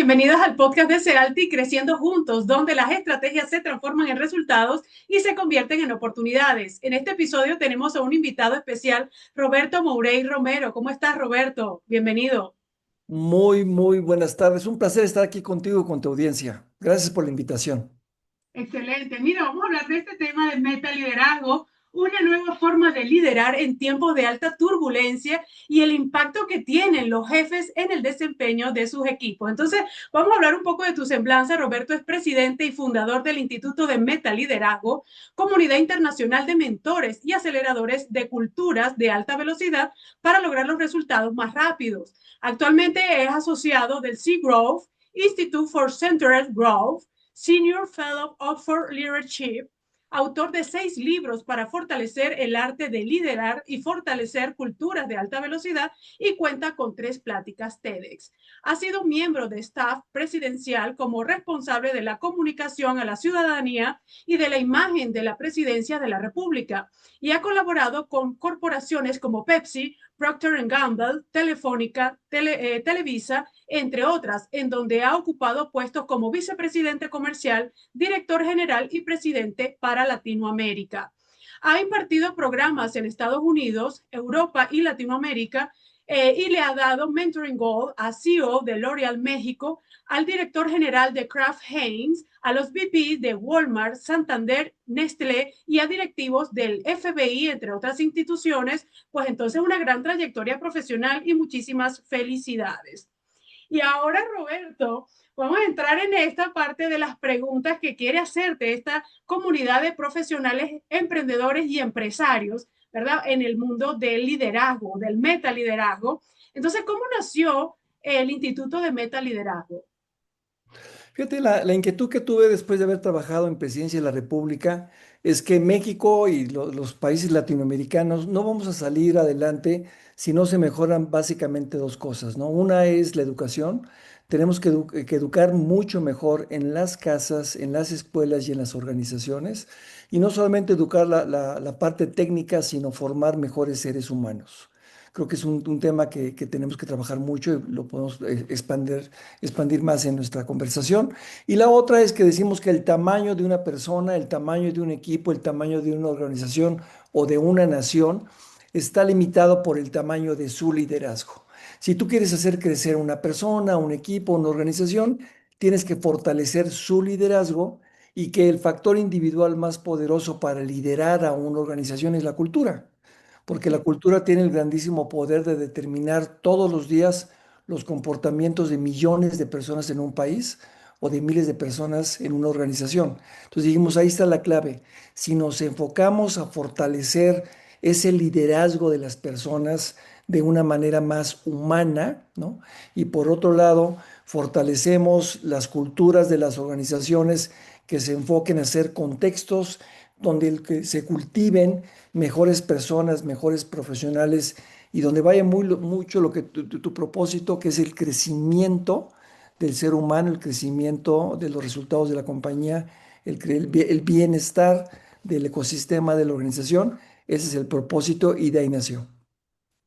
bienvenidos al podcast de Sealti Creciendo Juntos, donde las estrategias se transforman en resultados y se convierten en oportunidades. En este episodio tenemos a un invitado especial, Roberto Mourey Romero. ¿Cómo estás, Roberto? Bienvenido. Muy buenas tardes. Un placer estar aquí contigo y con tu audiencia. Gracias por la invitación. Excelente. Mira, vamos a hablar de este tema del metaliderazgo, una nueva forma de liderar en tiempos de alta turbulencia y el impacto que tienen los jefes en el desempeño de sus equipos. Entonces, vamos a hablar un poco de tu semblanza. Roberto es presidente y fundador del Instituto de Metaliderazgo, comunidad internacional de mentores y aceleradores de culturas de alta velocidad para lograr los resultados más rápidos. Actualmente es asociado del C-Growth, Institute for Centered Growth, Senior Fellow Oxford Leadership, autor de 6 libros para fortalecer el arte de liderar y fortalecer culturas de alta velocidad y cuenta con 3 pláticas TEDx. Ha sido miembro de staff presidencial como responsable de la comunicación a la ciudadanía y de la imagen de la presidencia de la República y ha colaborado con corporaciones como Pepsi, Procter Gamble, Telefónica, Televisa, entre otras, en donde ha ocupado puestos como vicepresidente comercial, director general y presidente para Latinoamérica. Ha impartido programas en Estados Unidos, Europa y Latinoamérica y le ha dado Mentoring Gold a CEO de L'Oreal México, al director general de Kraft Heinz, a los VP de Walmart, Santander, Nestlé y a directivos del FBI, entre otras instituciones. Pues entonces una gran trayectoria profesional y muchísimas felicidades. Y ahora, Roberto, vamos a entrar en esta parte de las preguntas que quiere hacerte esta comunidad de profesionales, emprendedores y empresarios, ¿verdad? En el mundo del liderazgo, del metaliderazgo. Entonces, ¿cómo nació el Instituto de Metaliderazgo? Fíjate, la inquietud que tuve después de haber trabajado en Presidencia de la República es que México y los países latinoamericanos no vamos a salir adelante si no se mejoran básicamente dos cosas, ¿no? Una es la educación. Tenemos que educar mucho mejor en las casas, en las escuelas y en las organizaciones. Y no solamente educar la parte técnica, sino formar mejores seres humanos. Creo que es un tema que tenemos que trabajar mucho y lo podemos expandir más en nuestra conversación. Y la otra es que decimos que el tamaño de una persona, el tamaño de un equipo, el tamaño de una organización o de una nación está limitado por el tamaño de su liderazgo. Si tú quieres hacer crecer una persona, un equipo, una organización, tienes que fortalecer su liderazgo y que el factor individual más poderoso para liderar a una organización es la cultura, porque la cultura tiene el grandísimo poder de determinar todos los días los comportamientos de millones de personas en un país o de miles de personas en una organización. Entonces dijimos, ahí está la clave. Si nos enfocamos a fortalecer ese liderazgo de las personas de una manera más humana, ¿no? Y por otro lado, fortalecemos las culturas de las organizaciones que se enfoquen a hacer contextos donde que se cultiven mejores personas, mejores profesionales y donde vaya mucho lo que tu propósito, que es el crecimiento del ser humano, el crecimiento de los resultados de la compañía, el bienestar del ecosistema de la organización. Ese es el propósito y de ahí nació.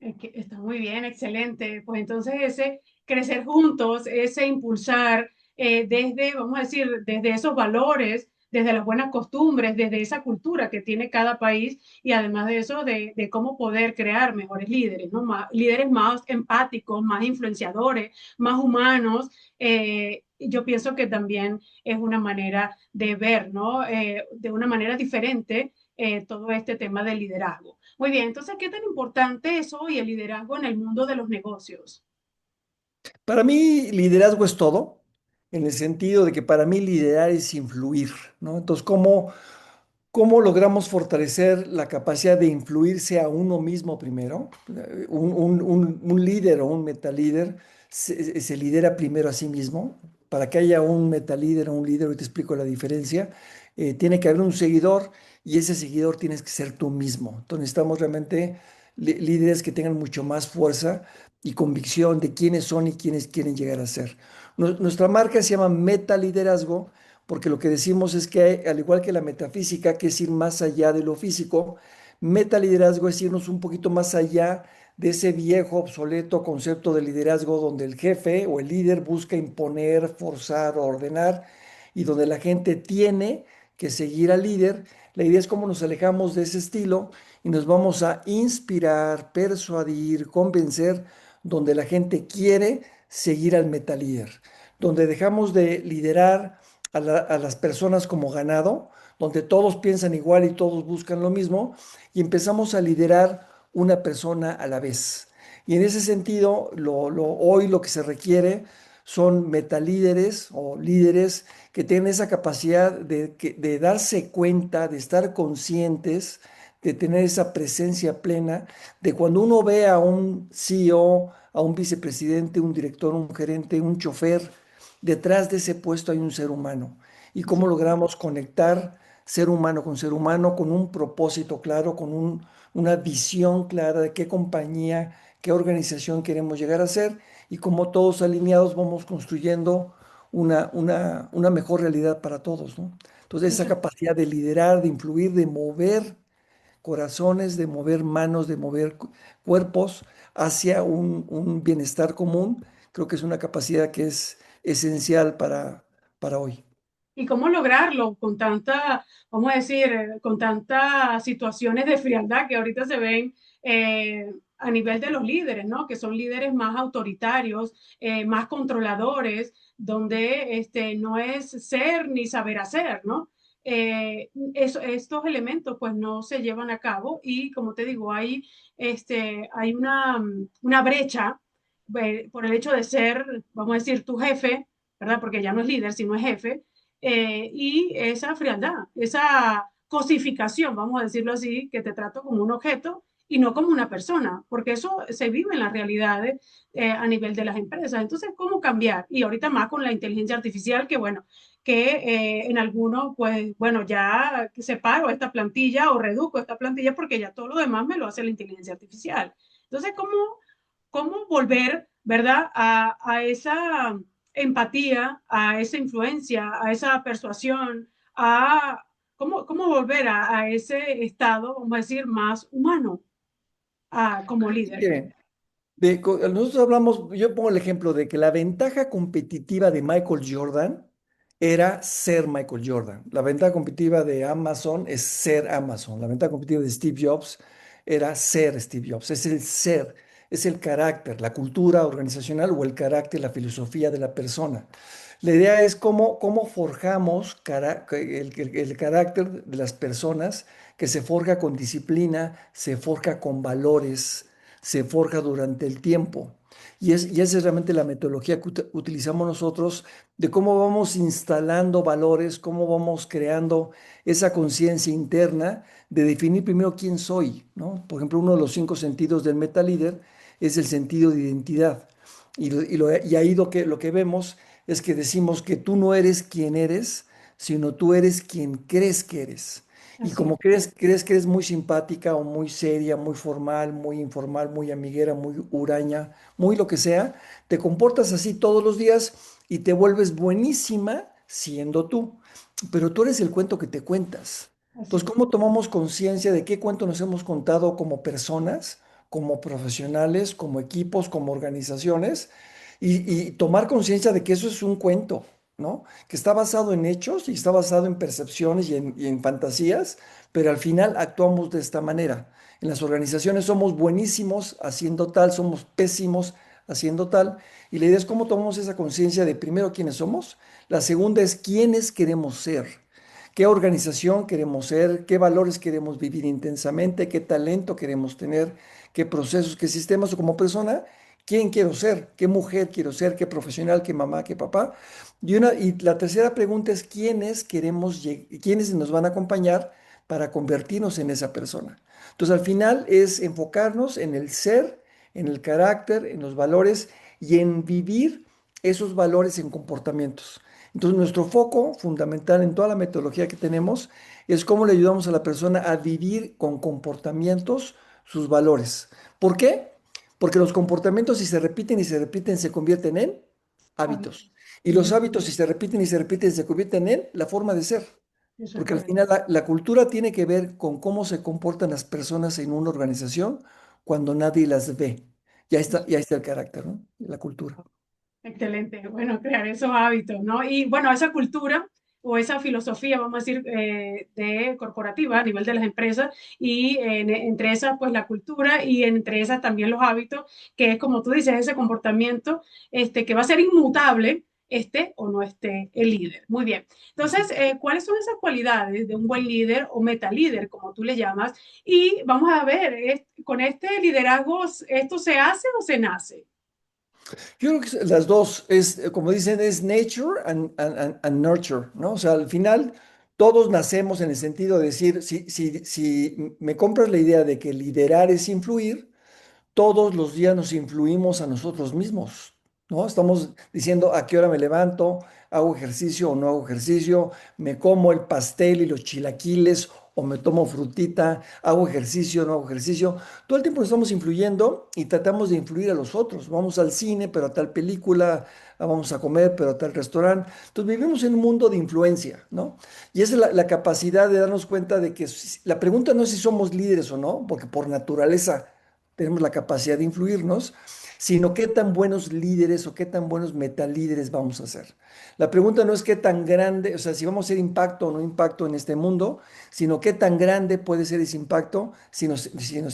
Está muy bien, excelente. Pues entonces ese crecer juntos, ese impulsar desde, vamos a decir, desde esos valores, desde las buenas costumbres, desde esa cultura que tiene cada país y además de eso, de cómo poder crear mejores líderes, ¿no? Líderes más empáticos, más influenciadores, más humanos. Yo pienso que también es una manera de ver, ¿no? De una manera diferente todo este tema del liderazgo. Muy bien, entonces, ¿qué tan importante es hoy el liderazgo en el mundo de los negocios? Para mí, liderazgo es todo, en el sentido de que para mí liderar es influir, ¿no? Entonces, ¿cómo logramos fortalecer la capacidad de influirse a uno mismo primero? Un líder o un metalíder se lidera primero a sí mismo. Para que haya un metalíder o un líder, hoy te explico la diferencia, tiene que haber un seguidor y ese seguidor tienes que ser tú mismo. Entonces necesitamos realmente líderes que tengan mucho más fuerza y convicción de quiénes son y quiénes quieren llegar a ser. Nuestra marca se llama Metaliderazgo porque lo que decimos es que, al igual que la metafísica, que es ir más allá de lo físico, metaliderazgo es irnos un poquito más allá de ese viejo, obsoleto concepto de liderazgo donde el jefe o el líder busca imponer, forzar, ordenar y donde la gente tiene que seguir al líder. La idea es cómo nos alejamos de ese estilo y nos vamos a inspirar, persuadir, convencer, donde la gente quiere seguir al metalíder, donde dejamos de liderar a las personas como ganado, donde todos piensan igual y todos buscan lo mismo, y empezamos a liderar una persona a la vez. Y en ese sentido, hoy lo que se requiere son metalíderes o líderes que tienen esa capacidad de darse cuenta, de estar conscientes, de tener esa presencia plena, de cuando uno ve a un CEO, a un vicepresidente, un director, un gerente, un chofer, detrás de ese puesto hay un ser humano. Y cómo logramos conectar ser humano con ser humano, con un propósito claro, con una visión clara de qué compañía, qué organización queremos llegar a ser y cómo todos alineados vamos construyendo una mejor realidad para todos, ¿no? Entonces, esa Eso. capacidad de liderar, de influir, de mover corazones, de mover manos, de mover cuerpos hacia un bienestar común, creo que es una capacidad que es esencial para hoy. ¿Y cómo lograrlo con tanta, vamos a decir, con tantas situaciones de frialdad que ahorita se ven a nivel de los líderes, ¿no? Que son líderes más autoritarios, más controladores, donde no es ser ni saber hacer, ¿no? Estos elementos pues no se llevan a cabo y como te digo, hay una brecha por el hecho de ser, vamos a decir, tu jefe, ¿verdad? Porque ya no es líder, sino es jefe, y esa frialdad, esa cosificación, vamos a decirlo así, que te trato como un objeto y no como una persona, porque eso se vive en las realidades a nivel de las empresas. Entonces, ¿cómo cambiar? Y ahorita más con la inteligencia artificial, que bueno, que en algunos, pues bueno, ya separo esta plantilla o reduzco esta plantilla porque ya todo lo demás me lo hace la inteligencia artificial. Entonces, ¿cómo volver, verdad, a esa empatía, a esa influencia, a esa persuasión, a cómo volver a ese estado, vamos a decir, más humano como líder? Que nosotros hablamos, yo pongo el ejemplo de que la ventaja competitiva de Michael Jordan era ser Michael Jordan. La ventaja competitiva de Amazon es ser Amazon. La ventaja competitiva de Steve Jobs era ser Steve Jobs. Es el ser, es el carácter, la cultura organizacional o el carácter, la filosofía de la persona. La idea es cómo forjamos el carácter de las personas, que se forja con disciplina, se forja con valores, se forja durante el tiempo. Y esa es realmente la metodología que utilizamos nosotros de cómo vamos instalando valores, cómo vamos creando esa conciencia interna de definir primero quién soy, ¿no? Por ejemplo, uno de los 5 sentidos del metalíder es el sentido de identidad. Y ahí lo que vemos es que decimos que tú no eres quien eres, sino tú eres quien crees que eres. Y Así como es. crees que eres muy simpática o muy seria, muy formal, muy informal, muy amiguera, muy huraña, muy lo que sea, te comportas así todos los días y te vuelves buenísima siendo tú. Pero tú eres el cuento que te cuentas. Así Entonces, es. ¿cómo tomamos conciencia de qué cuento nos hemos contado como personas, como profesionales, como equipos, como organizaciones? Y tomar conciencia de que eso es un cuento, ¿no? Que está basado en hechos y está basado en percepciones y en fantasías, pero al final actuamos de esta manera. En las organizaciones somos buenísimos haciendo tal, somos pésimos haciendo tal, y la idea es cómo tomamos esa conciencia de primero quiénes somos, la segunda es quiénes queremos ser, qué organización queremos ser, qué valores queremos vivir intensamente, qué talento queremos tener, qué procesos, qué sistemas o como persona. ¿Quién quiero ser? ¿Qué mujer quiero ser? ¿Qué profesional? ¿Qué mamá? ¿Qué papá? Y la tercera pregunta es quiénes nos van a acompañar para convertirnos en esa persona. Entonces, al final es enfocarnos en el ser, en el carácter, en los valores y en vivir esos valores en comportamientos. Entonces, nuestro foco fundamental en toda la metodología que tenemos es cómo le ayudamos a la persona a vivir con comportamientos sus valores. ¿Por qué? Porque los comportamientos, si se repiten y se repiten, se convierten en hábitos. Y los Ujú. hábitos, si se repiten y se repiten, se convierten en la forma de ser. Eso es Porque al correcto. final la cultura tiene que ver con cómo se comportan las personas en una organización, cuando nadie las ve. Ya está el carácter, ¿no? La cultura. Excelente, bueno, crear esos hábitos, ¿no? Y bueno, esa cultura o esa filosofía, vamos a decir, de corporativa a nivel de las empresas y entre esas, pues la cultura y entre esas también los hábitos, que es como tú dices, ese comportamiento que va a ser inmutable, esté o no esté el líder. Muy bien. Entonces, ¿cuáles son esas cualidades de un buen líder o meta líder, como tú le llamas? Y vamos a ver, con este liderazgo, ¿esto se hace o se nace? Yo creo que las dos, como dicen, es nature and nurture, ¿no? O sea, al final todos nacemos en el sentido de decir, si me compras la idea de que liderar es influir, todos los días nos influimos a nosotros mismos, ¿no? Estamos diciendo a qué hora me levanto, hago ejercicio o no hago ejercicio, me como el pastel y los chilaquiles o me tomo frutita, hago ejercicio o no hago ejercicio. Todo el tiempo nos estamos influyendo y tratamos de influir a los otros. Vamos al cine, pero a tal película, vamos a comer, pero a tal restaurante. Entonces vivimos en un mundo de influencia, ¿no? Y esa es la capacidad de darnos cuenta de que la pregunta no es si somos líderes o no, porque por naturaleza tenemos la capacidad de influirnos, sino qué tan buenos líderes o qué tan buenos metalíderes vamos a ser. La pregunta no es qué tan grande, o sea, si vamos a hacer impacto o no impacto en este mundo, sino qué tan grande puede ser ese impacto si nos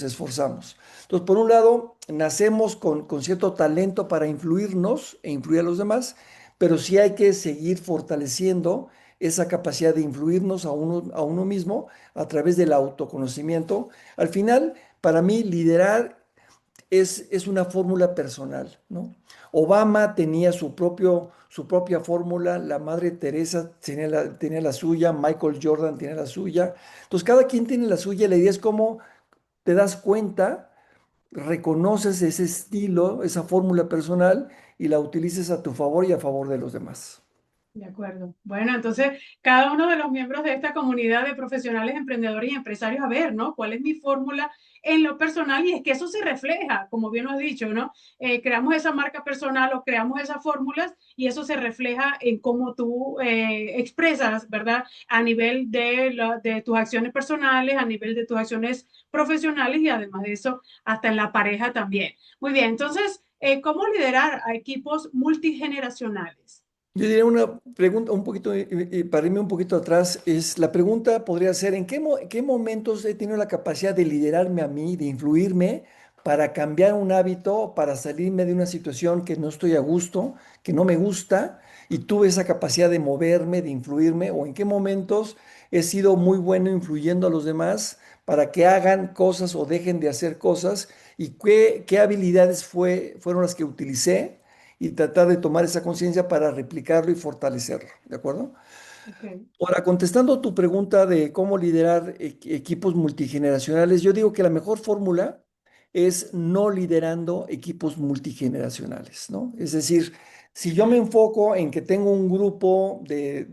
esforzamos. Entonces, por un lado, nacemos con cierto talento para influirnos e influir a los demás, pero sí hay que seguir fortaleciendo esa capacidad de influirnos a uno mismo a través del autoconocimiento. Al final, para mí, liderar es una fórmula personal, ¿no? Obama tenía su propia fórmula, la Madre Teresa tenía la suya, Michael Jordan tiene la suya. Entonces, cada quien tiene la suya. La idea es cómo te das cuenta, reconoces ese estilo, esa fórmula personal y la utilices a tu favor y a favor de los demás. De acuerdo. Bueno, entonces cada uno de los miembros de esta comunidad de profesionales, emprendedores y empresarios, a ver, ¿no? ¿Cuál es mi fórmula en lo personal? Y es que eso se refleja, como bien lo has dicho, ¿no? Creamos esa marca personal o creamos esas fórmulas y eso se refleja en cómo tú expresas, ¿verdad? A nivel de tus acciones personales, a nivel de tus acciones profesionales y además de eso, hasta en la pareja también. Muy bien, entonces, ¿cómo liderar a equipos multigeneracionales? Yo diría una pregunta un poquito, para irme un poquito atrás, la pregunta podría ser, ¿qué momentos he tenido la capacidad de liderarme a mí, de influirme para cambiar un hábito, para salirme de una situación que no estoy a gusto, que no me gusta, y tuve esa capacidad de moverme, de influirme, o en qué momentos he sido muy bueno influyendo a los demás para que hagan cosas o dejen de hacer cosas, y qué habilidades fueron las que utilicé y tratar de tomar esa conciencia para replicarlo y fortalecerlo, ¿de acuerdo? Okay. Ahora, contestando tu pregunta de cómo liderar equipos multigeneracionales, yo digo que la mejor fórmula es no liderando equipos multigeneracionales, ¿no? Es decir, si yo me enfoco en que tengo un grupo de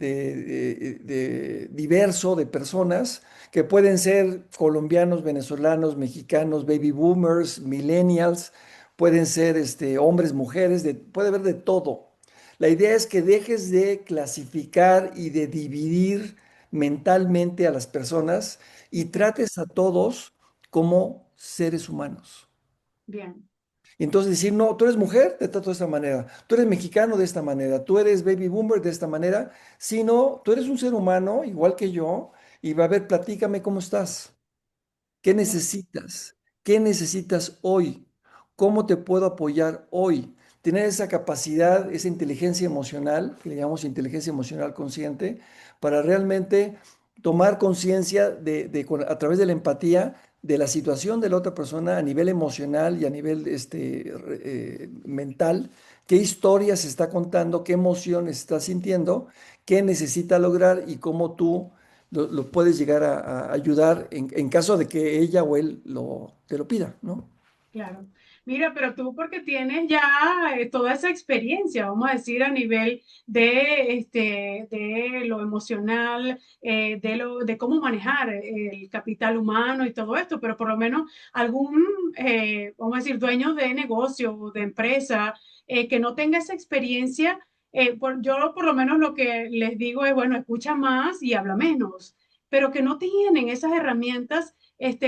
diverso de personas que pueden ser colombianos, venezolanos, mexicanos, baby boomers, millennials, pueden ser hombres, mujeres, puede haber de todo. La idea es que dejes de clasificar y de dividir mentalmente a las personas y trates a todos como seres humanos. Bien, Y entonces decir, no, tú eres mujer, te trato de esta manera, tú eres mexicano de esta manera, tú eres baby boomer de esta manera, sino tú eres un ser humano igual que yo y va a ver, platícame cómo estás. ¿Qué bien, necesitas? ¿Qué necesitas hoy? ¿Cómo te puedo apoyar hoy? Tener esa capacidad, esa inteligencia emocional, que le llamamos inteligencia emocional consciente, para realmente tomar conciencia a través de la empatía de la situación de la otra persona a nivel emocional y a nivel mental, qué historia se está contando, qué emociones está sintiendo, qué necesita lograr y cómo tú lo puedes llegar a ayudar en caso de que ella o él te lo pida, ¿no? claro. Mira, pero tú porque tienes ya toda esa experiencia, vamos a decir, a nivel de lo emocional, de cómo manejar el capital humano y todo esto, pero por lo menos algún, vamos a decir, dueño de negocio o de empresa que no tenga esa experiencia, yo por lo menos lo que les digo es, bueno, escucha más y habla menos, pero que no tienen esas herramientas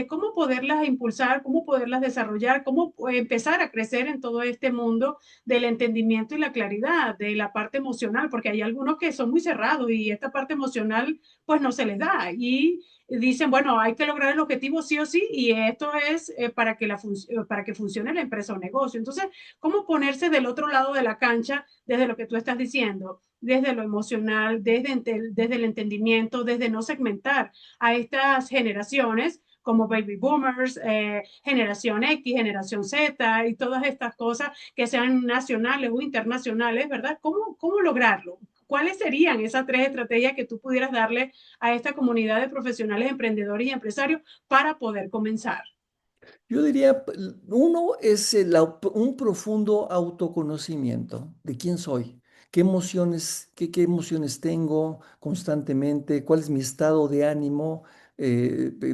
cómo poderlas impulsar, cómo poderlas desarrollar, cómo empezar a crecer en todo este mundo del entendimiento y la claridad, de la parte emocional, porque hay algunos que son muy cerrados y esta parte emocional pues no se les da y dicen, bueno, hay que lograr el objetivo sí o sí y esto es para que funcione la empresa o negocio. Entonces, ¿cómo ponerse del otro lado de la cancha desde lo que tú estás diciendo? Desde lo emocional, desde el entendimiento, desde no segmentar a estas generaciones como baby boomers, generación X, generación Z y todas estas cosas que sean nacionales o internacionales, ¿verdad? ¿Cómo lograrlo? ¿Cuáles serían esas tres estrategias que tú pudieras darle a esta comunidad de profesionales, emprendedores y empresarios para poder comenzar? Yo diría, uno es un profundo autoconocimiento de quién soy, qué emociones tengo constantemente, cuál es mi estado de ánimo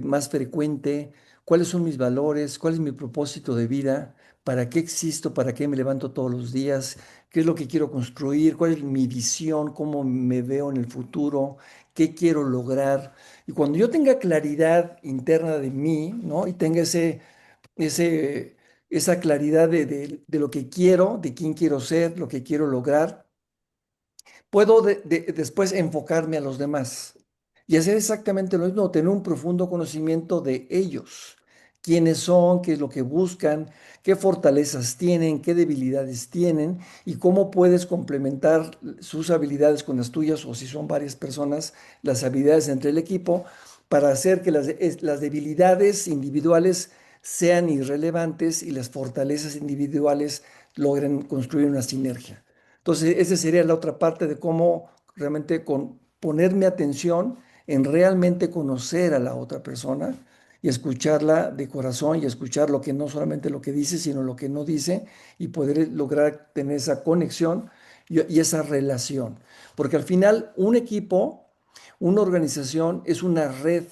más frecuente, cuáles son mis valores, cuál es mi propósito de vida, para qué existo, para qué me levanto todos los días, qué es lo que quiero construir, cuál es mi visión, cómo me veo en el futuro, qué quiero lograr. Y cuando yo tenga claridad interna de mí, ¿no? Y tenga ese, esa claridad de lo que quiero, de quién quiero ser, lo que quiero lograr, puedo después enfocarme a los demás y hacer exactamente lo mismo, tener un profundo conocimiento de ellos, quiénes son, qué es lo que buscan, qué fortalezas tienen, qué debilidades tienen y cómo puedes complementar sus habilidades con las tuyas o si son varias personas, las habilidades entre el equipo para hacer que las debilidades individuales sean irrelevantes y las fortalezas individuales logren construir una sinergia. Entonces, esa sería la otra parte de cómo realmente ponerme atención en realmente conocer a la otra persona y escucharla de corazón y escuchar lo que no solamente lo que dice, sino lo que no dice y poder lograr tener esa conexión y esa relación. Porque al final un equipo, una organización es una red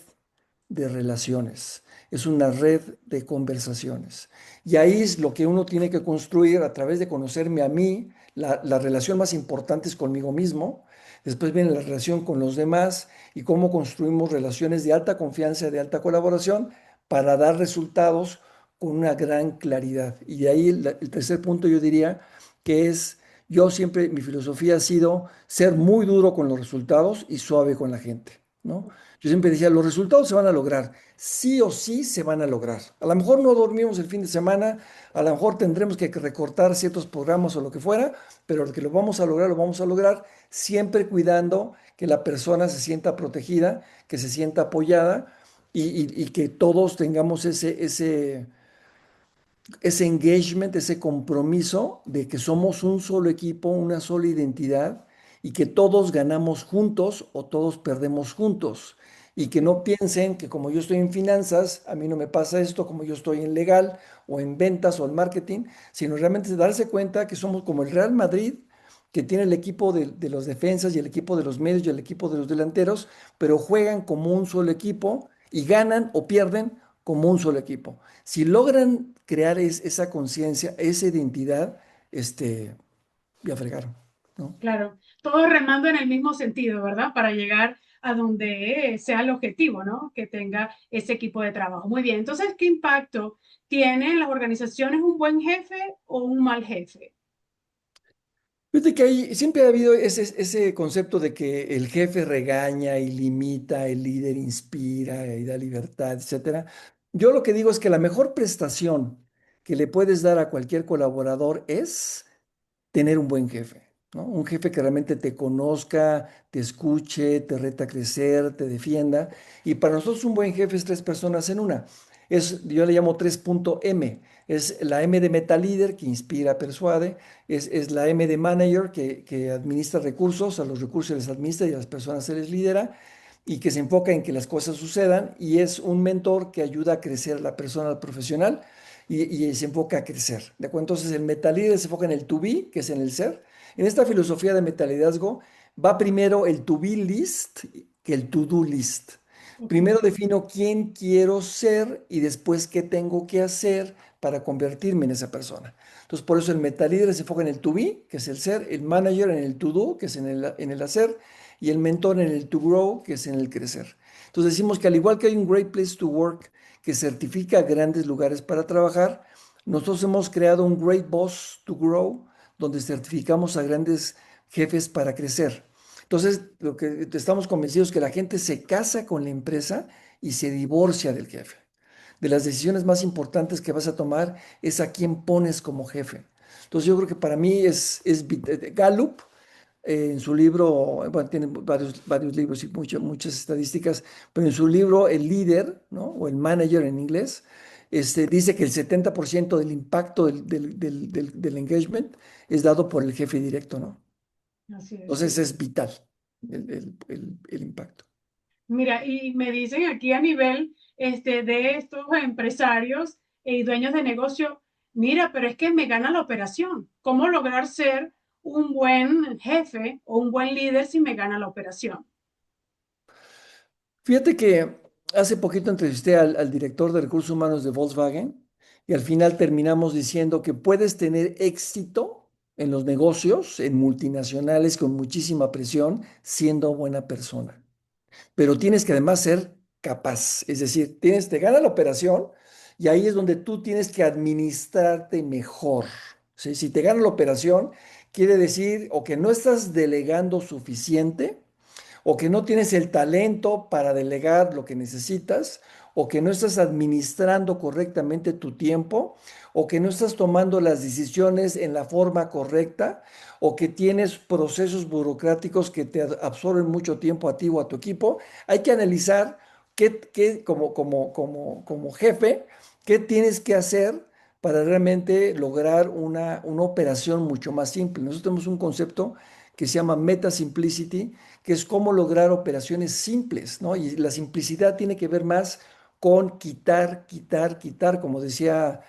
de relaciones, es una red de conversaciones. Y ahí es lo que uno tiene que construir a través de conocerme a mí. La relación más importante es conmigo mismo. Después viene la relación con los demás y cómo construimos relaciones de alta confianza, de alta colaboración para dar resultados con una gran claridad. Y de ahí el tercer punto yo diría que es, yo siempre, mi filosofía ha sido ser muy duro con los resultados y suave con la gente, ¿no? Yo siempre decía, los resultados se van a lograr, sí o sí se van a lograr. A lo mejor no dormimos el fin de semana, a lo mejor tendremos que recortar ciertos programas o lo que fuera, pero lo que lo vamos a lograr siempre cuidando que la persona se sienta protegida, que se sienta apoyada y que todos tengamos ese engagement, ese compromiso de que somos un solo equipo, una sola identidad y que todos ganamos juntos o todos perdemos juntos. Y que no piensen que como yo estoy en finanzas, a mí no me pasa esto, como yo estoy en legal o en ventas o en marketing, sino realmente darse cuenta que somos como el Real Madrid, que tiene el equipo de los defensas y el equipo de los medios y el equipo de los delanteros, pero juegan como un solo equipo y ganan o pierden como un solo equipo. Si logran crear esa conciencia, esa identidad, ya fregaron, ¿no? Claro, todos remando en el mismo sentido, ¿verdad? Para llegar a donde sea el objetivo, ¿no? Que tenga ese equipo de trabajo. Muy bien, entonces, ¿qué impacto tiene en las organizaciones un buen jefe o un mal jefe? Fíjate que siempre ha habido ese concepto de que el jefe regaña y limita, el líder inspira y da libertad, etcétera. Yo lo que digo es que la mejor prestación que le puedes dar a cualquier colaborador es tener un buen jefe, ¿no? Un jefe que realmente te conozca, te escuche, te reta a crecer, te defienda. Y para nosotros un buen jefe es tres personas en una. Yo le llamo 3.M. Es la M de Meta Leader, que inspira, persuade. Es la M de Manager, que administra recursos, a los recursos se les administra y a las personas se les lidera. Y que se enfoca en que las cosas sucedan. Y es un mentor que ayuda a crecer a la persona, al profesional y se enfoca a crecer. ¿De acuerdo? Entonces el metaliderazgo se enfoca en el to be, que es en el ser. En esta filosofía de metaliderazgo va primero el to be list que el to do list. Ok. Primero defino quién quiero ser y después qué tengo que hacer para convertirme en esa persona. Entonces, por eso el metalíder se enfoca en el to be, que es el ser, el manager en el to do, que es en el hacer, y el mentor en el to grow, que es en el crecer. Entonces decimos que al igual que hay un great place to work, que certifica grandes lugares para trabajar. Nosotros hemos creado un Great Boss to Grow, donde certificamos a grandes jefes para crecer. Entonces, lo que estamos convencidos es que la gente se casa con la empresa y se divorcia del jefe. De las decisiones más importantes que vas a tomar es a quién pones como jefe. Entonces, yo creo que para mí Gallup, en su libro, bueno, tiene varios libros y muchas estadísticas, pero en su libro El líder, ¿no? O el manager en inglés, dice que el 70% del impacto del engagement es dado por el jefe directo, ¿no? Así es, Entonces sí. es vital el impacto. Mira, y me dicen aquí a nivel de estos empresarios y dueños de negocio, mira, pero es que me gana la operación. ¿Cómo lograr ser un buen jefe o un buen líder si me gana la operación? Fíjate que hace poquito entrevisté al director de recursos humanos de Volkswagen y al final terminamos diciendo que puedes tener éxito en los negocios, en multinacionales con muchísima presión, siendo buena persona. Pero tienes que además ser capaz, es decir, te gana la operación y ahí es donde tú tienes que administrarte mejor. ¿Sí? Si te gana la operación, quiere decir o que no estás delegando suficiente o que no tienes el talento para delegar lo que necesitas, o que no estás administrando correctamente tu tiempo, o que no estás tomando las decisiones en la forma correcta, o que tienes procesos burocráticos que te absorben mucho tiempo a ti o a tu equipo. Hay que analizar como jefe, qué tienes que hacer para realmente lograr una operación mucho más simple. Nosotros tenemos un concepto que se llama Meta Simplicity, que es cómo lograr operaciones simples, ¿no? Y la simplicidad tiene que ver más con quitar, quitar, quitar, como decía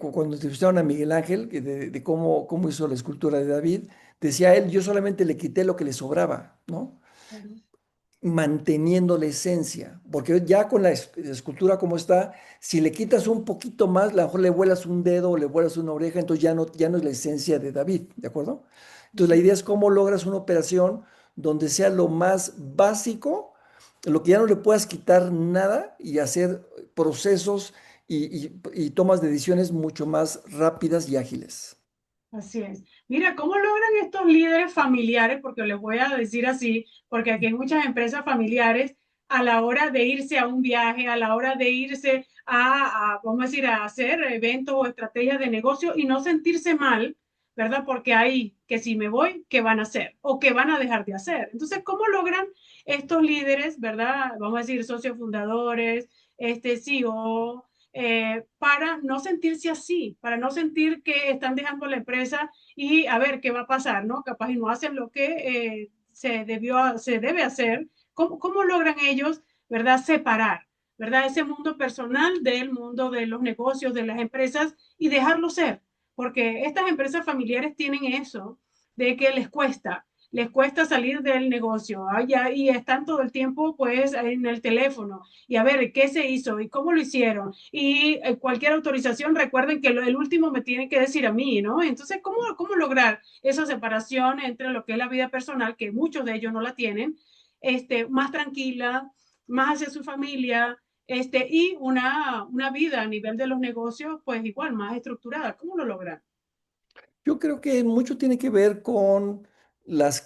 cuando entrevistaron a Miguel Ángel, de cómo hizo la escultura de David, decía él, yo solamente le quité lo que le sobraba, ¿no? Manteniendo la esencia, porque ya con la escultura como está, si le quitas un poquito más, a lo mejor le vuelas un dedo o le vuelas una oreja, entonces ya no es la esencia de David, ¿de acuerdo? Entonces la Así idea es. es cómo logras una operación donde sea lo más básico, lo que ya no le puedas quitar nada y hacer procesos y tomas de decisiones mucho más rápidas y ágiles. Así es. Mira, ¿cómo logran estos líderes familiares? Porque les voy a decir así, porque aquí hay muchas empresas familiares a la hora de irse a un viaje, a la hora de irse vamos a decir, a hacer eventos o estrategias de negocio y no sentirse mal, ¿verdad? Porque ahí, que si me voy, ¿qué van a hacer? O qué van a dejar de hacer. Entonces, ¿cómo logran estos líderes, ¿verdad? Vamos a decir, socios fundadores, CEO, para no sentirse así, para no sentir que están dejando la empresa y a ver qué va a pasar, ¿no? Capaz y no hacen lo que se debe hacer. ¿Cómo logran ellos, verdad, separar, verdad, ese mundo personal del mundo de los negocios, de las empresas y dejarlo ser? Porque estas empresas familiares tienen eso de que les cuesta salir del negocio y están todo el tiempo pues en el teléfono y a ver qué se hizo y cómo lo hicieron y cualquier autorización recuerden que el último me tiene que decir a mí, ¿no? Entonces, ¿cómo lograr esa separación entre lo que es la vida personal, que muchos de ellos no la tienen, más tranquila, más hacia su familia, y una vida a nivel de los negocios, pues igual, más estructurada? ¿Cómo lo logran? Yo creo que mucho tiene que ver con las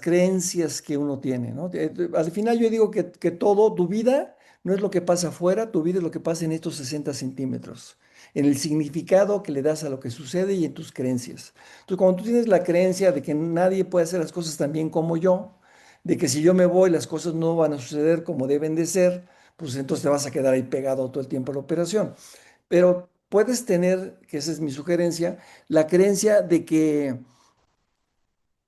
creencias que uno tiene, ¿no? Al final yo digo que todo, tu vida no es lo que pasa afuera, tu vida es lo que pasa en estos 60 centímetros, en el significado que le das a lo que sucede y en tus creencias. Entonces, cuando tú tienes la creencia de que nadie puede hacer las cosas tan bien como yo, de que si yo me voy las cosas no van a suceder como deben de ser, pues entonces te vas a quedar ahí pegado todo el tiempo a la operación. Pero puedes tener, que esa es mi sugerencia, la creencia de que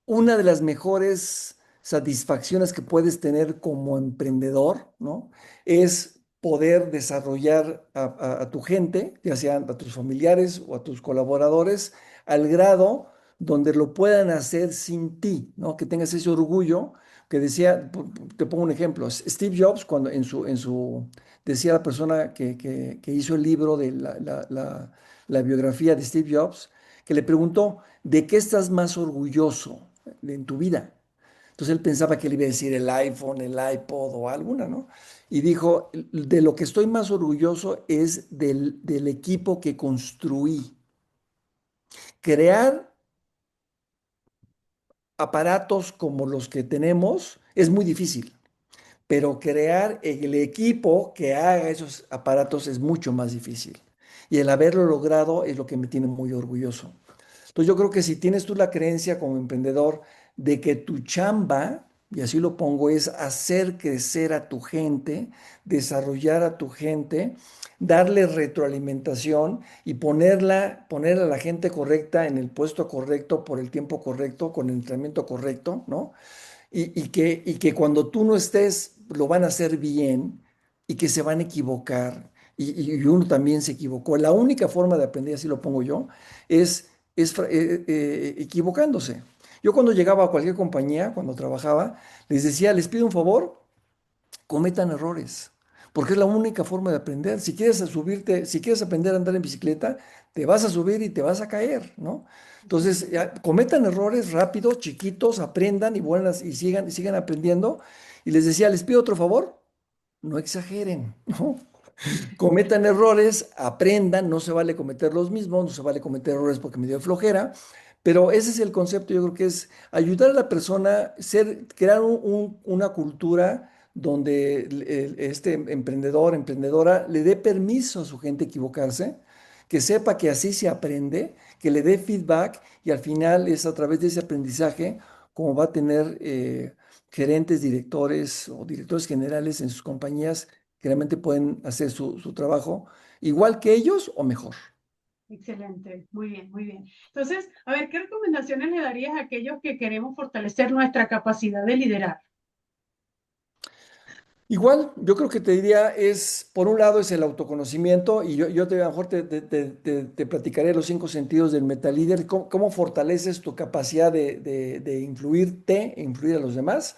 una de las mejores satisfacciones que puedes tener como emprendedor, ¿no? Es poder desarrollar a tu gente, ya sean a tus familiares o a tus colaboradores, al grado donde lo puedan hacer sin ti, ¿no? Que tengas ese orgullo que decía, te pongo un ejemplo, Steve Jobs, cuando decía la persona que hizo el libro de la biografía de Steve Jobs, que le preguntó, ¿de qué estás más orgulloso en tu vida? Entonces él pensaba que le iba a decir el iPhone, el iPod o alguna, ¿no? Y dijo, de lo que estoy más orgulloso es del equipo que construí. Crear aparatos como los que tenemos es muy difícil, pero crear el equipo que haga esos aparatos es mucho más difícil. Y el haberlo logrado es lo que me tiene muy orgulloso. Entonces yo creo que si tienes tú la creencia como emprendedor de que tu chamba, y así lo pongo, es hacer crecer a tu gente, desarrollar a tu gente, darle retroalimentación y poner a la gente correcta en el puesto correcto, por el tiempo correcto, con el entrenamiento correcto, ¿no? Y que cuando tú no estés, lo van a hacer bien y que se van a equivocar. Y uno también se equivocó. La única forma de aprender, así lo pongo yo, es equivocándose. Yo cuando llegaba a cualquier compañía, cuando trabajaba, les decía, les pido un favor, cometan errores, porque es la única forma de aprender. Si quieres subirte, si quieres aprender a andar en bicicleta, te vas a subir y te vas a caer, ¿no? Entonces, ya, cometan errores rápidos, chiquitos, aprendan y buenas y sigan aprendiendo. Y les decía, les pido otro favor, no exageren, ¿no? Cometan errores, aprendan, no se vale cometer los mismos, no se vale cometer errores porque me dio flojera, pero ese es el concepto, yo creo que es ayudar a la persona, crear una cultura donde este emprendedor, emprendedora, le dé permiso a su gente equivocarse, que sepa que así se aprende, que le dé feedback y al final es a través de ese aprendizaje como va a tener gerentes, directores o directores generales en sus compañías que realmente pueden hacer su trabajo igual que ellos o mejor. Excelente, muy bien, muy bien. Entonces, a ver, ¿qué recomendaciones le darías a aquellos que queremos fortalecer nuestra capacidad de liderar? Igual, yo creo que te diría es, por un lado es el autoconocimiento y yo a lo mejor te platicaré los 5 sentidos del metalíder, cómo fortaleces tu capacidad de influirte e influir a los demás.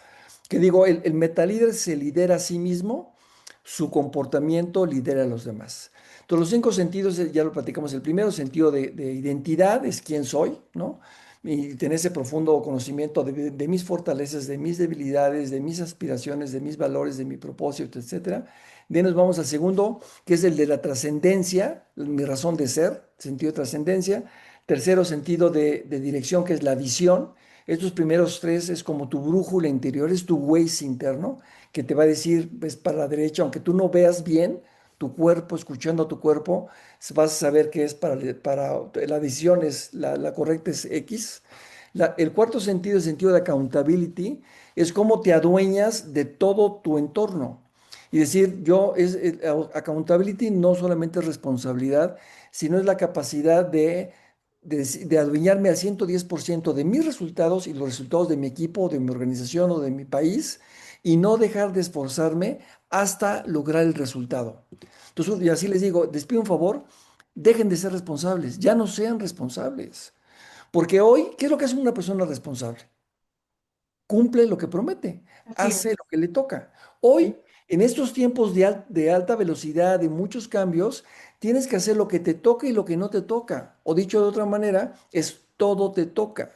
Que digo, el metalíder se lidera a sí mismo, su comportamiento lidera a los demás. Entonces, los 5 sentidos, ya lo platicamos, el primero sentido de identidad es quién soy, ¿no? Y tener ese profundo conocimiento de mis fortalezas, de mis debilidades, de mis aspiraciones, de mis valores, de mi propósito, etcétera. De ahí nos vamos al segundo, que es el de la trascendencia, mi razón de ser, sentido de trascendencia. Tercero, sentido de dirección, que es la visión. Estos primeros tres es como tu brújula interior, es tu Waze interno, que te va a decir, ves para la derecha, aunque tú no veas bien, tu cuerpo, escuchando a tu cuerpo, vas a saber que es para la decisión es la correcta es X. El cuarto sentido, el sentido de accountability, es cómo te adueñas de todo tu entorno. Y decir, accountability no solamente es responsabilidad, sino es la capacidad de adueñarme al 110% de mis resultados y los resultados de mi equipo, de mi organización o de mi país, y no dejar de esforzarme hasta lograr el resultado. Entonces, y así les digo, les pido un favor, dejen de ser responsables, ya no sean responsables. Porque hoy, ¿qué es lo que hace una persona responsable? Cumple lo que promete, Así hace es. lo que le toca. Hoy, en estos tiempos de alta velocidad, de muchos cambios, tienes que hacer lo que te toca y lo que no te toca. O dicho de otra manera, es todo te toca,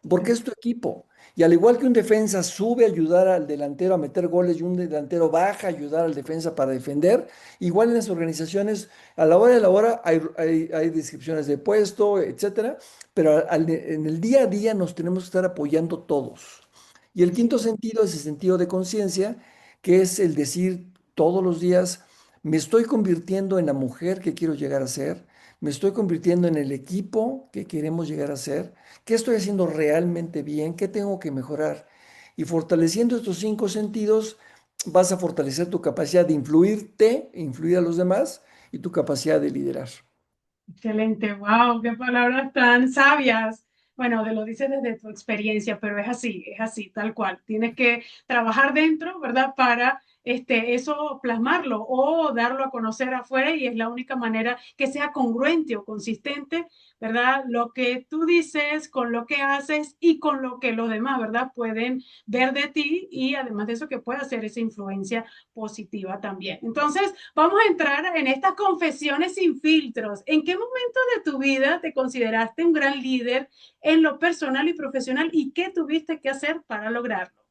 porque es tu equipo. Y al igual que un defensa sube a ayudar al delantero a meter goles y un delantero baja a ayudar al defensa para defender, igual en las organizaciones, a la hora de la hora hay descripciones de puesto, etcétera, pero en el día a día nos tenemos que estar apoyando todos. Y el Así quinto es. sentido es el sentido de conciencia, que es el decir todos los días, me estoy convirtiendo en la mujer que quiero llegar a ser, me estoy convirtiendo en el equipo que queremos llegar a ser, qué estoy haciendo realmente bien, qué tengo que mejorar. Y fortaleciendo estos 5 sentidos, vas a fortalecer tu capacidad de influirte, influir a los demás y tu capacidad de liderar. Excelente, wow, qué palabras tan sabias. Bueno, te lo dices desde tu experiencia, pero es así, tal cual. Tienes que trabajar dentro, ¿verdad? Para eso plasmarlo o darlo a conocer afuera y es la única manera que sea congruente o consistente, ¿verdad? Lo que tú dices con lo que haces y con lo que los demás, ¿verdad? Pueden ver de ti y además de eso que pueda hacer esa influencia positiva también. Entonces, vamos a entrar en estas confesiones sin filtros. ¿En qué momento de tu vida te consideraste un gran líder en lo personal y profesional y qué tuviste que hacer para lograrlo?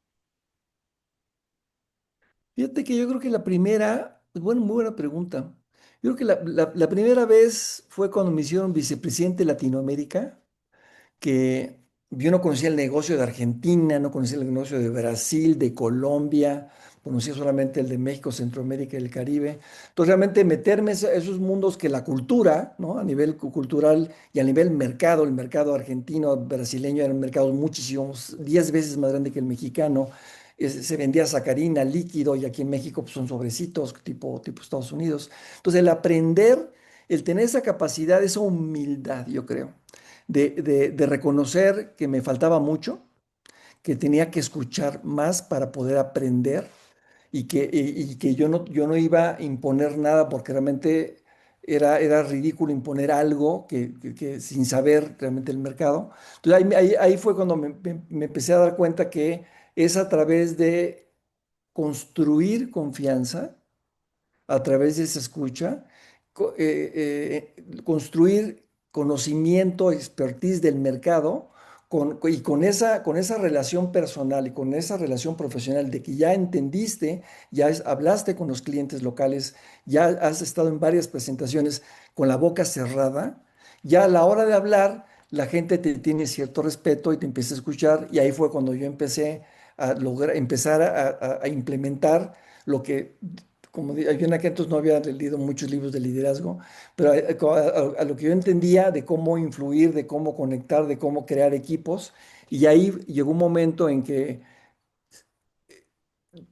Fíjate que yo creo que la primera, bueno, muy buena pregunta. Yo creo que la primera vez fue cuando me hicieron vicepresidente de Latinoamérica, que yo no conocía el negocio de Argentina, no conocía el negocio de Brasil, de Colombia, conocía solamente el de México, Centroamérica y el Caribe. Entonces, realmente meterme a esos mundos que la cultura, ¿no? A nivel cultural y a nivel mercado, el mercado argentino, brasileño eran mercados muchísimos, 10 veces más grande que el mexicano. Se vendía sacarina, líquido, y aquí en México pues, son sobrecitos, tipo Estados Unidos. Entonces, el aprender, el tener esa capacidad, esa humildad, yo creo de reconocer que me faltaba mucho, que tenía que escuchar más para poder aprender y que yo no iba a imponer nada porque realmente era ridículo imponer algo que sin saber realmente el mercado. Entonces ahí fue cuando me empecé a dar cuenta que es a través de construir confianza a través de esa escucha, construir conocimiento, expertise del mercado y con esa relación personal y con esa relación profesional de que ya entendiste, hablaste con los clientes locales, ya has estado en varias presentaciones con la boca cerrada, ya a la hora de hablar, la gente te tiene cierto respeto y te empieza a escuchar y ahí fue cuando yo empecé a lograr, empezar a implementar lo que yo en aquel entonces no había leído muchos libros de liderazgo, pero a lo que yo entendía de cómo influir, de cómo conectar, de cómo crear equipos, y ahí llegó un momento en que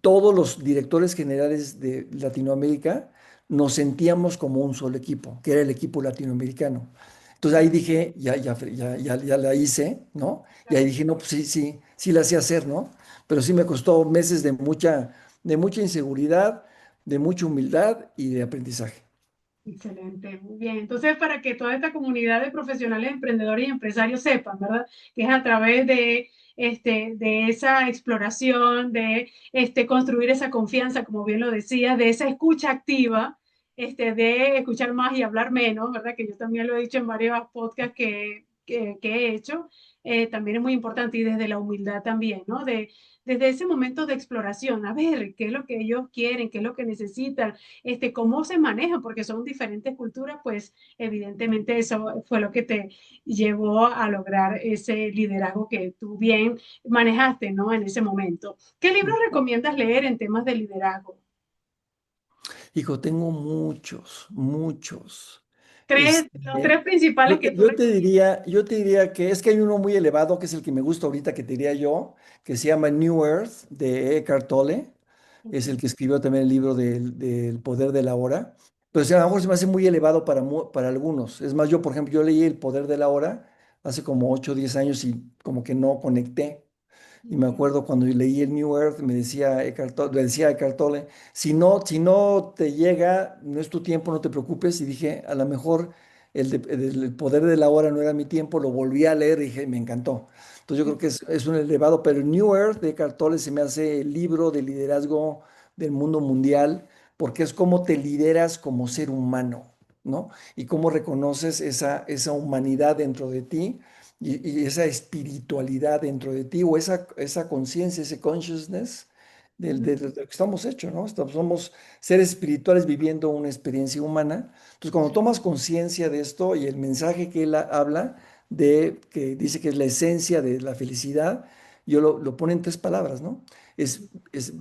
todos los directores generales de Latinoamérica nos sentíamos como un solo equipo, que era el equipo latinoamericano. Entonces ahí dije, ya la hice, ¿no? Y ahí dije, no, pues sí la sé hacer, ¿no? Pero sí me costó meses de mucha inseguridad, de mucha humildad y de aprendizaje. Excelente, muy bien. Entonces, para que toda esta comunidad de profesionales, emprendedores y empresarios sepan, ¿verdad? Que es a través de esa exploración, construir esa confianza, como bien lo decías, de esa escucha activa, de escuchar más y hablar menos, ¿verdad? Que yo también lo he dicho en varios podcasts que he hecho. También es muy importante y desde la humildad también, ¿no? Desde ese momento de exploración, a ver qué es lo que ellos quieren, qué es lo que necesitan, cómo se manejan, porque son diferentes culturas, pues evidentemente eso fue lo que te llevó a lograr ese liderazgo que tú bien manejaste, ¿no? En ese momento. ¿Qué libros recomiendas leer en temas de liderazgo? Hijo, tengo muchos, muchos. Los tres Este, principales que tú recomiendas. yo te diría que es que hay uno muy elevado, que es el que me gusta ahorita, que te diría yo, que se llama New Earth, de Eckhart Tolle. Es el Okay. que escribió también el libro del poder de la hora. Pero sí, a lo mejor se me hace muy elevado para algunos. Es más, yo, por ejemplo, yo leí El poder de la hora hace como 8 o 10 años y como que no conecté. Y me Okay. acuerdo cuando leí el New Earth, me decía le decía Eckhart Tolle, si no te llega, no es tu tiempo, no te preocupes. Y dije, a lo mejor el poder de la hora no era mi tiempo, lo volví a leer y dije, me encantó. Entonces yo creo que es un elevado, pero el New Earth de Eckhart Tolle se me hace el libro de liderazgo del mundo mundial, porque es cómo te lideras como ser humano, ¿no? Y cómo reconoces esa humanidad dentro de ti y esa espiritualidad dentro de ti o esa conciencia, ese consciousness de lo que estamos hechos, ¿no? Somos seres espirituales viviendo una experiencia humana. Entonces, cuando tomas conciencia de esto y el mensaje que él habla, que dice que es la esencia de la felicidad, yo lo pone en tres palabras, ¿no? Es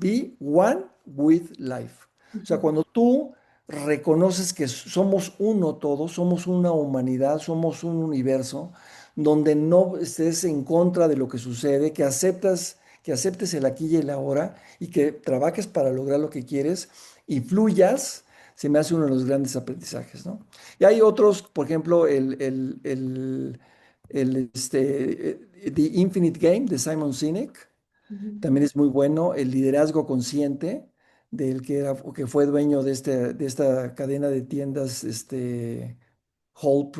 be one with life. O sea, cuando tú reconoces que somos uno todos, somos una humanidad, somos un universo, donde no estés en contra de lo que sucede, que aceptes el aquí y el ahora y que trabajes para lograr lo que quieres y fluyas, se me hace uno de los grandes aprendizajes, ¿no? Y hay otros, por ejemplo, The Infinite Game de Simon Sinek, también es muy bueno. El liderazgo consciente del que fue dueño de esta cadena de tiendas, Whole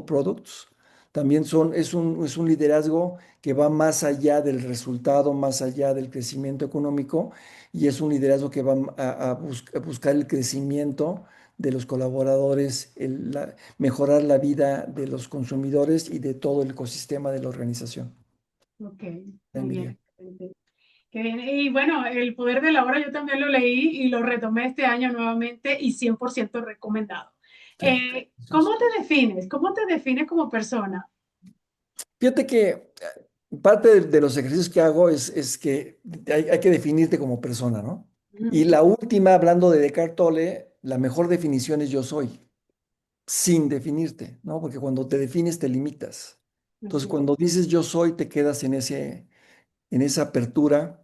Products. También es un liderazgo que va más allá del resultado, más allá del crecimiento económico, y es un liderazgo que va a buscar el crecimiento de los colaboradores, mejorar la vida de los consumidores y de todo el ecosistema de la organización. Ok, muy También bien. diría. Excelente. Qué bien. Y bueno, El poder de la hora yo también lo leí y lo retomé este año nuevamente y 100% recomendado. Sí. ¿Cómo te defines? ¿Cómo te defines como persona? Fíjate que parte de los ejercicios que hago es que hay que definirte como persona, ¿no? Y Ujú. la última, hablando de Eckhart Tolle, la mejor definición es yo soy, sin definirte, ¿no? Porque cuando te defines te limitas. Entonces, Así es. cuando dices yo soy, te quedas en esa apertura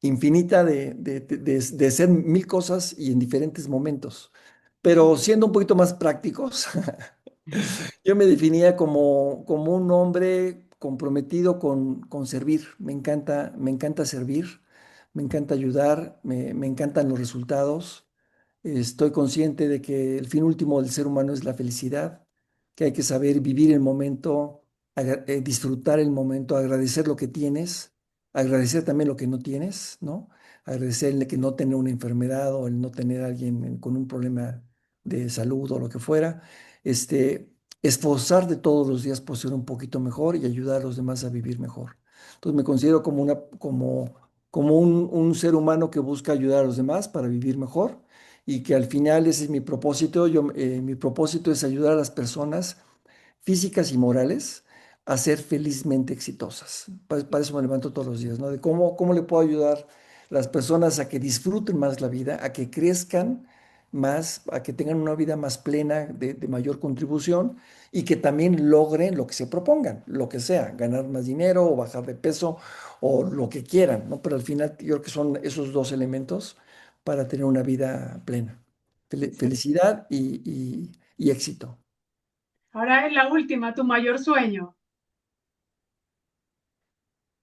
infinita de ser mil cosas y en diferentes momentos. Pero siendo un poquito más prácticos, yo me definía como un hombre comprometido con servir. Me encanta servir, me encanta ayudar, me encantan los resultados. Estoy consciente de que el fin último del ser humano es la felicidad, que hay que saber vivir el momento, disfrutar el momento, agradecer lo que tienes, agradecer también lo que no tienes, ¿no? Agradecer el que no tener una enfermedad o el no tener a alguien con un problema de salud o lo que fuera. Este, esforzarte todos los días por ser un poquito mejor y ayudar a los demás a vivir mejor. Entonces me considero como un ser humano que busca ayudar a los demás para vivir mejor y que al final ese es mi propósito. Mi propósito es ayudar a las personas físicas y morales a ser felizmente exitosas. Para eso me levanto todos los días, ¿no? De cómo le puedo ayudar a las personas a que disfruten más la vida, a que crezcan más, a que tengan una vida más plena, de mayor contribución y que también logren lo que se propongan, lo que sea, ganar más dinero o bajar de peso o lo que quieran, ¿no? Pero al final yo creo que son esos dos elementos para tener una vida plena. Felicidad y éxito. Ahora es la última, tu mayor sueño.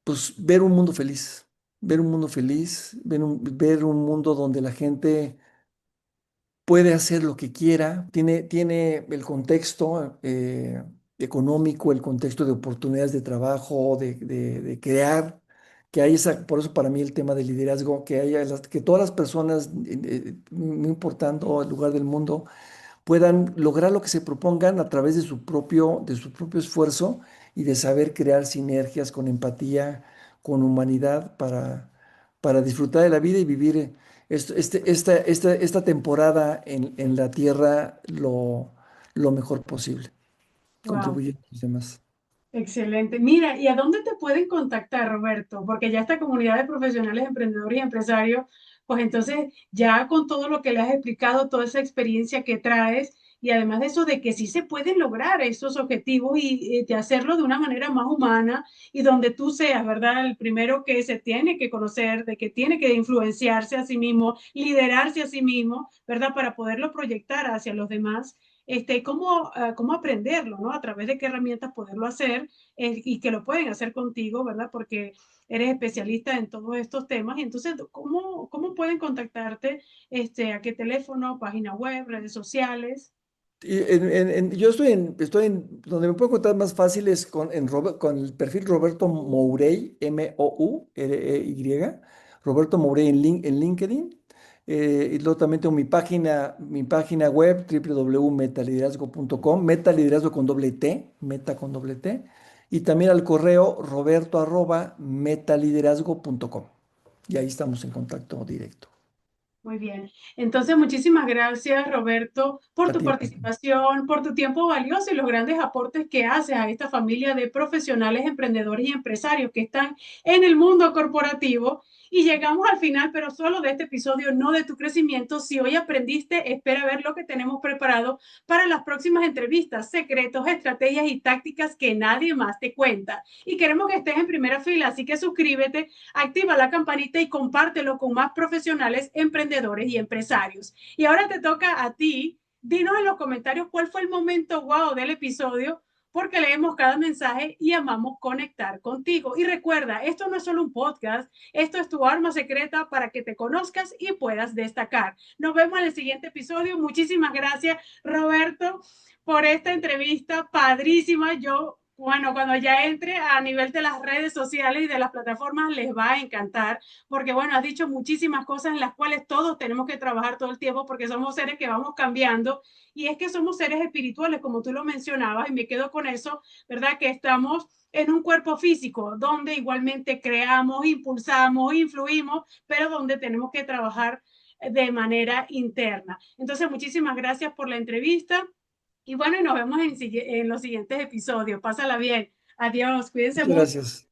Pues ver un mundo feliz, ver un mundo feliz, ver un mundo donde la gente puede hacer lo que quiera, tiene el contexto económico, el contexto de oportunidades de trabajo, de crear, que hay esa, por eso para mí el tema del liderazgo, que todas las personas, no importando el lugar del mundo, puedan lograr lo que se propongan a través de su propio esfuerzo y de saber crear sinergias con empatía, con humanidad para disfrutar de la vida y vivir esta temporada en la tierra lo mejor posible, Wow. contribuir a los demás. Excelente. Mira, ¿y a dónde te pueden contactar, Roberto? Porque ya esta comunidad de profesionales, emprendedores y empresarios, pues entonces ya con todo lo que le has explicado, toda esa experiencia que traes y además de eso, de que sí se pueden lograr esos objetivos y de hacerlo de una manera más humana y donde tú seas, ¿verdad? El primero que se tiene que conocer, de que tiene que influenciarse a sí mismo, liderarse a sí mismo, ¿verdad? Para poderlo proyectar hacia los demás cómo aprenderlo, ¿no? A través de qué herramientas poderlo hacer y que lo pueden hacer contigo, ¿verdad? Porque eres especialista en todos estos temas. Y entonces, ¿cómo pueden contactarte? ¿A qué teléfono, página web, redes sociales? Y yo donde me puedo encontrar más fácil es con el perfil Roberto Mourey, Mourey, Roberto Mourey en LinkedIn. Y luego también tengo mi página web www.metaliderazgo.com, metaliderazgo con doble T, meta con doble T, y también al correo roberto@metaliderazgo.com. Y ahí estamos en contacto directo. Muy bien. Entonces, muchísimas gracias, Roberto, por A tu ti, Martín. participación, por tu tiempo valioso y los grandes aportes que haces a esta familia de profesionales, emprendedores y empresarios que están en el mundo corporativo. Y llegamos al final, pero solo de este episodio, no de tu crecimiento. Si hoy aprendiste, espera ver lo que tenemos preparado para las próximas entrevistas, secretos, estrategias y tácticas que nadie más te cuenta. Y queremos que estés en primera fila, así que suscríbete, activa la campanita y compártelo con más profesionales, emprendedores y empresarios. Y ahora te toca a ti. Dinos en los comentarios cuál fue el momento wow del episodio, porque leemos cada mensaje y amamos conectar contigo. Y recuerda, esto no es solo un podcast, esto es tu arma secreta para que te conozcas y puedas destacar. Nos vemos en el siguiente episodio. Muchísimas gracias, Roberto, por esta entrevista padrísima. Yo Bueno, cuando ya entre a nivel de las redes sociales y de las plataformas les va a encantar, porque bueno, has dicho muchísimas cosas en las cuales todos tenemos que trabajar todo el tiempo porque somos seres que vamos cambiando y es que somos seres espirituales, como tú lo mencionabas, y me quedo con eso, ¿verdad? Que estamos en un cuerpo físico donde igualmente creamos, impulsamos, influimos, pero donde tenemos que trabajar de manera interna. Entonces, muchísimas gracias por la entrevista. Y bueno, y nos vemos en los siguientes episodios. Pásala bien. Adiós, cuídense Muchas mucho. gracias.